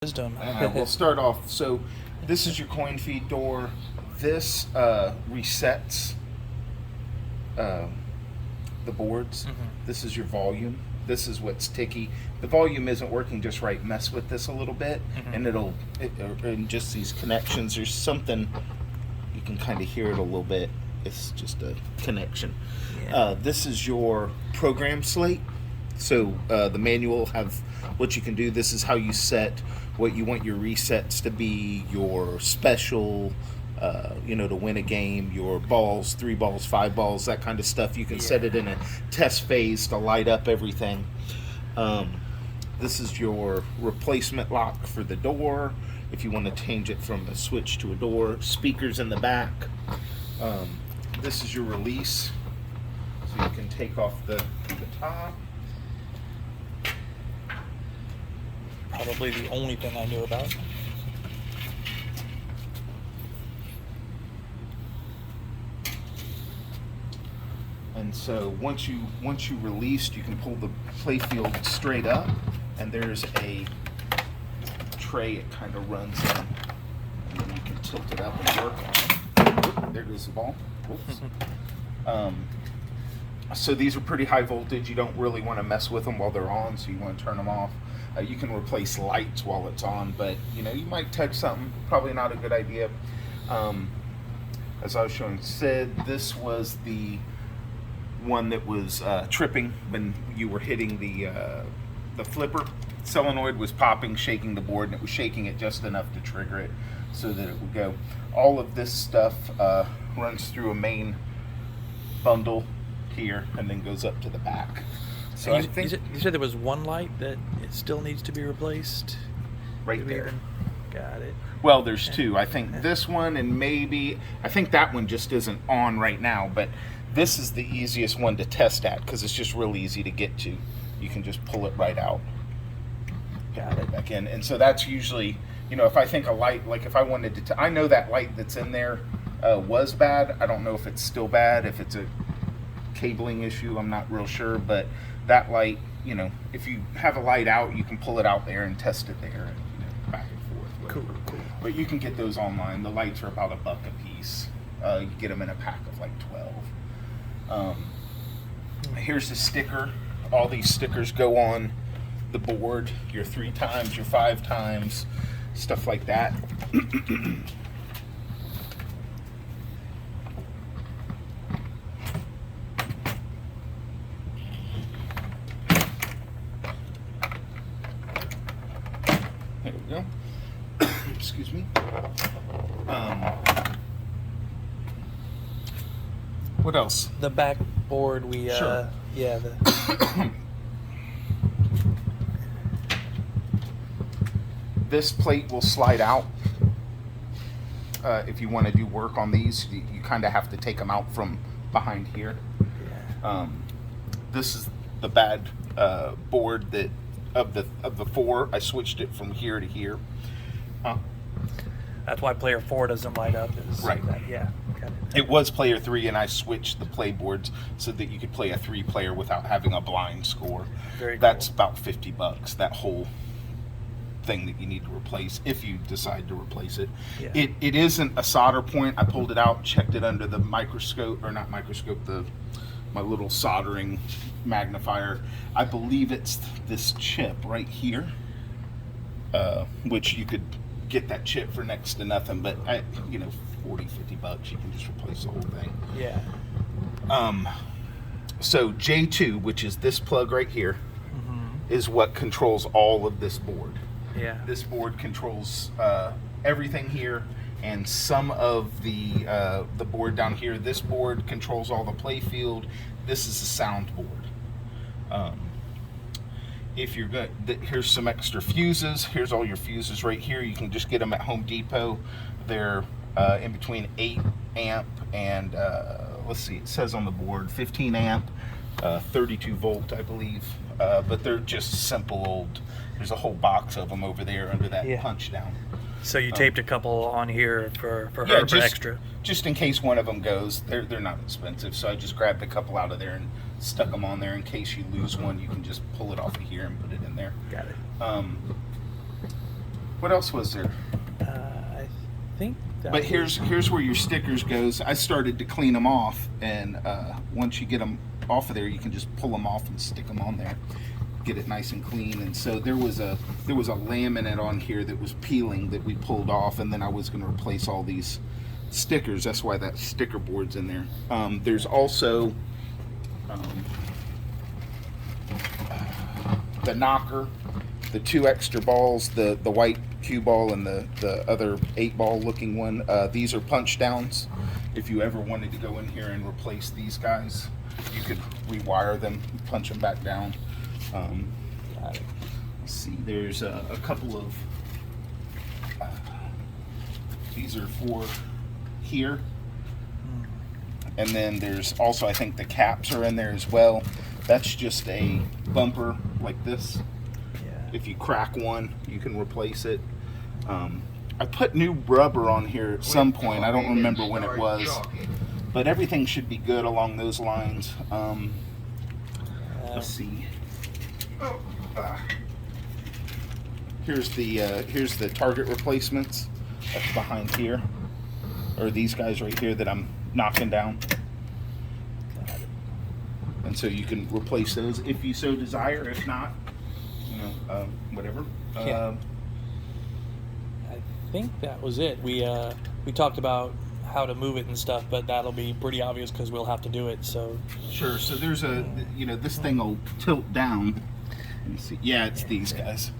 Wisdom. We'll start off. So this is your coin feed door. This resets the boards. This is your volume. This is what's ticky. The volume isn't working just right. Mess with this a little bit, and and just these connections. There's something you can kind of hear it a little bit. It's just a connection. Yeah. This is your program slate. So the manual have what you can do. This is how you set what you want your resets to be, your special, to win a game, your balls, 3 balls, 5 balls, that kind of stuff. You can set it in a test phase to light up everything. This is your replacement lock for the door, if you want to change it from a switch to a door. Speakers in the back. This is your release, so you can take off the top. Probably the only thing I knew about. And so once you released, you can pull the playfield straight up, and there's a tray it kind of runs in, and then you can tilt it up and work on it. There goes the ball. So these are pretty high voltage. You don't really want to mess with them while they're on, so you want to turn them off. You can replace lights while it's on, but you might touch something. Probably not a good idea. As I was showing Sid, this was the one that was tripping when you were hitting the flipper. Solenoid was popping, shaking the board, and it was shaking it just enough to trigger it so that it would go. All of this stuff runs through a main bundle here and then goes up to the back. So you said there was one light that it still needs to be replaced? Right there. Got it. Well, there's 2. I think this one and I think that one just isn't on right now, but this is the easiest one to test at because it's just real easy to get to. You can just pull it right out. Got it. Back in. And so that's usually, if I think a light, like if I wanted to, I know that light that's in there was bad. I don't know if it's still bad, if it's a cabling issue, I'm not real sure, but that light, if you have a light out, you can pull it out there and test it there, and back and forth. Whatever. Cool. But you can get those online. The lights are about $1 a piece. You get them in a pack of like 12. Here's the sticker. All these stickers go on the board. Your 3 times, your 5 times, stuff like that. There we go. Excuse me. What else? The backboard, Sure. This plate will slide out. If you want to do work on these, you kind of have to take them out from behind here. This is the bad board that of the 4. I switched it from here to here. That's why player 4 doesn't light up. Right. Yeah. Got it. It was player 3, and I switched the play boards so that you could play a 3-player without having a blind score. Very cool. That's about $50. That whole thing that you need to replace if you decide to replace it. Yeah. It isn't a solder point. I pulled it out, checked it under the microscope, or not microscope, my little soldering magnifier. I believe it's this chip right here, which you could get that chip for next to nothing, but $40, $50, you can just replace the whole thing. Yeah. So J2, which is this plug right here, is what controls all of this board. Yeah. This board controls everything here, and some of the board down here. This board controls all the play field. This is the sound board. If you're good, here's some extra fuses. Here's all your fuses right here. You can just get them at Home Depot. They're in between 8 amp and let's see, it says on the board 15 amp, 32 volt, I believe. But they're just simple old. There's a whole box of them over there under that punch down. So you taped a couple on here for her Yeah, for extra. Just in case one of them goes. They're not expensive, so I just grabbed a couple out of there and stuck them on there. In case you lose one, you can just pull it off of here and put it in there. Got it. What else was there? I think that But was- here's where your stickers goes. I started to clean them off, and once you get them off of there, you can just pull them off and stick them on there, get it nice and clean. And so there was a laminate on here that was peeling that we pulled off, and then I was going to replace all these stickers. That's why that sticker board's in there. There's also the knocker, the 2 extra balls, the white cue ball and the other 8-ball looking one. These are punch downs. If you ever wanted to go in here and replace these guys, you could rewire them, punch them back down. Got it. Let's see, there's a couple of these are for here, and then there's also, I think the caps are in there as well. That's just a bumper like this. Yeah. If you crack one, you can replace it. I put new rubber on here at some point. I don't remember when it was, but everything should be good along those lines. Let's see. Here's the target replacements. That's behind here, or these guys right here that I'm knocking down. Got it. And so you can replace those if you so desire. If not, whatever. Yeah. I think that was it. We talked about how to move it and stuff, but that'll be pretty obvious because we'll have to do it. So Sure. So there's this thing will tilt down. Let me see. Yeah, it's these guys.